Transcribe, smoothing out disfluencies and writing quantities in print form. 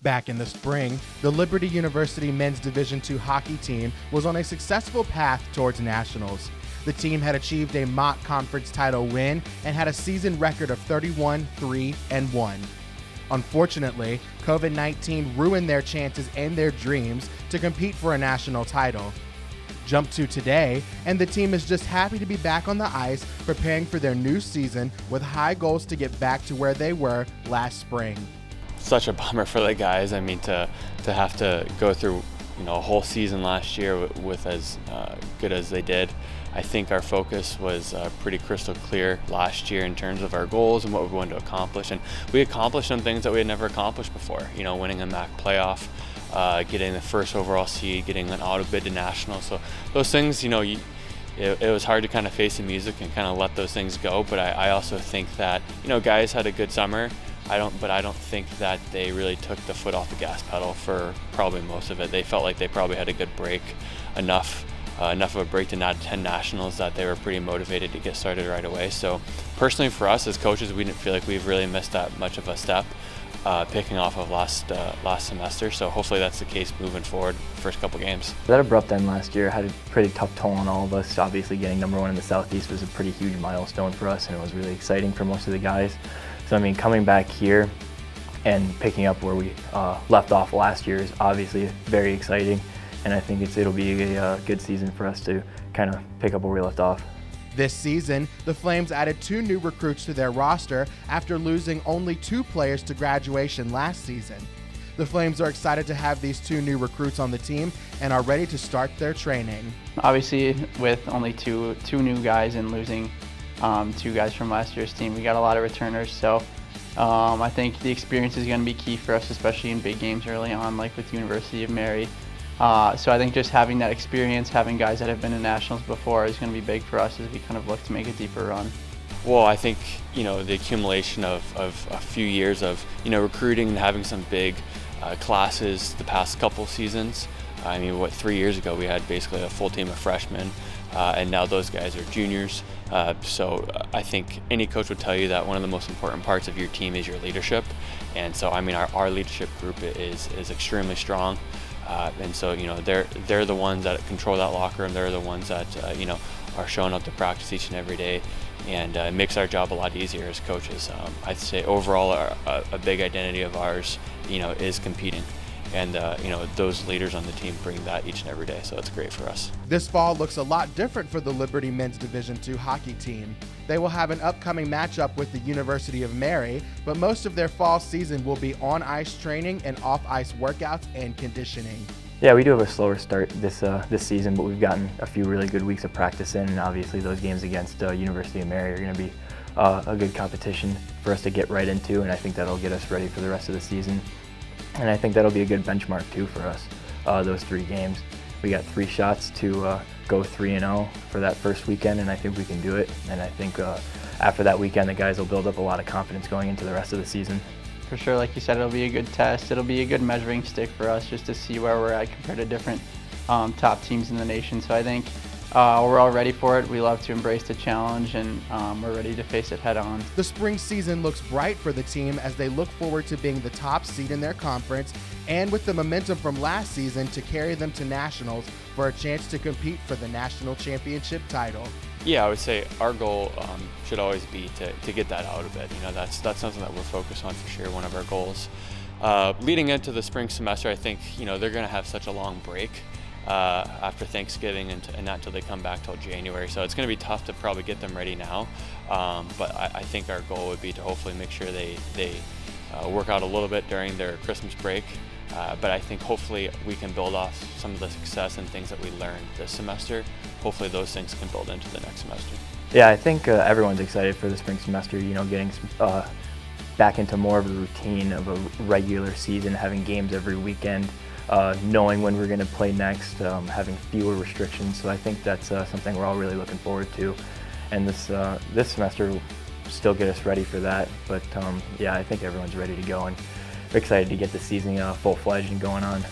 Back in the spring, the Liberty University men's Division II hockey team was on a successful path towards nationals. The team had achieved a mock conference title win and had a season record of 31-3-1. Unfortunately, COVID-19 ruined their chances and their dreams to compete for a national title. Jump to today, and the team is just happy to be back on the ice, preparing for their new season with high goals to get back to where they were last spring. Such a bummer for the guys. I mean, to have to go through a whole season last year with as good as they did. I think our focus was pretty crystal clear last year in terms of our goals and what we wanted to accomplish, and we accomplished some things that we had never accomplished before. Winning a MAC playoff, getting the first overall seed, getting an auto bid to nationals. So those things, it was hard to kind of face the music and kind of let those things go. But I also think that guys had a good summer. I don't think that they really took the foot off the gas pedal for probably most of it. They felt like they probably had a good break, enough of a break to not attend nationals that they were pretty motivated to get started right away. So personally for us as coaches, we didn't feel like we've really missed that much of a step picking off of last semester. So hopefully that's the case moving forward first couple games. That abrupt end last year had a pretty tough toll on all of us. Obviously getting #1 in the Southeast was a pretty huge milestone for us, and it was really exciting for most of the guys. So I mean, coming back here and picking up where we left off last year is obviously very exciting, and I think it'll be a good season for us to kind of pick up where we left off. This season, the Flames added 2 new recruits to their roster after losing only 2 players to graduation last season. The Flames are excited to have these 2 new recruits on the team and are ready to start their training. Obviously, with only two new guys and losing 2 guys from last year's team, we got a lot of returners. So I think the experience is going to be key for us, especially in big games early on, like with University of Mary. So I think just having that experience, having guys that have been in nationals before is going to be big for us as we kind of look to make a deeper run. Well, I think the accumulation of a few years of recruiting and having some big classes the past couple seasons. I mean, 3 years ago we had basically a full team of freshmen, and now those guys are juniors. So I think any coach would tell you that one of the most important parts of your team is your leadership, and so I mean our leadership group is extremely strong. And so they're the ones that control that locker room. They're the ones that are showing up to practice each and every day, and it makes our job a lot easier as coaches. I'd say overall a big identity of ours is competing, and those leaders on the team bring that each and every day, so it's great for us. This fall looks a lot different for the Liberty men's Division II hockey team. They will have an upcoming matchup with the University of Mary, but most of their fall season will be on-ice training and off-ice workouts and conditioning. Yeah, we do have a slower start this season, but we've gotten a few really good weeks of practice in, and obviously those games against University of Mary are going to be a good competition for us to get right into, and I think that'll get us ready for the rest of the season. And I think that'll be a good benchmark too for us, those 3 games. We got 3 shots to go 3-0 for that first weekend, and I think we can do it. And I think after that weekend, the guys will build up a lot of confidence going into the rest of the season. For sure, like you said, it'll be a good test. It'll be a good measuring stick for us just to see where we're at compared to different top teams in the nation. So I think we're all ready for it. We love to embrace the challenge, and we're ready to face it head on. The spring season looks bright for the team as they look forward to being the top seed in their conference, and with the momentum from last season to carry them to nationals for a chance to compete for the national championship title. Yeah, I would say our goal should always be to get that out of it. That's something that we're focused on for sure, one of our goals. Leading into the spring semester, I think they're going to have such a long break after Thanksgiving and not until they come back till January. So it's going to be tough to probably get them ready now. But I think our goal would be to hopefully make sure they work out a little bit during their Christmas break. But I think hopefully we can build off some of the success and things that we learned this semester. Hopefully those things can build into the next semester. Yeah, I think everyone's excited for the spring semester, getting back into more of a routine of a regular season, having games every weekend, knowing when we're going to play next, having fewer restrictions. So I think that's something we're all really looking forward to. And this semester will still get us ready for that. But yeah, I think everyone's ready to go, and excited to get the season full-fledged and going on.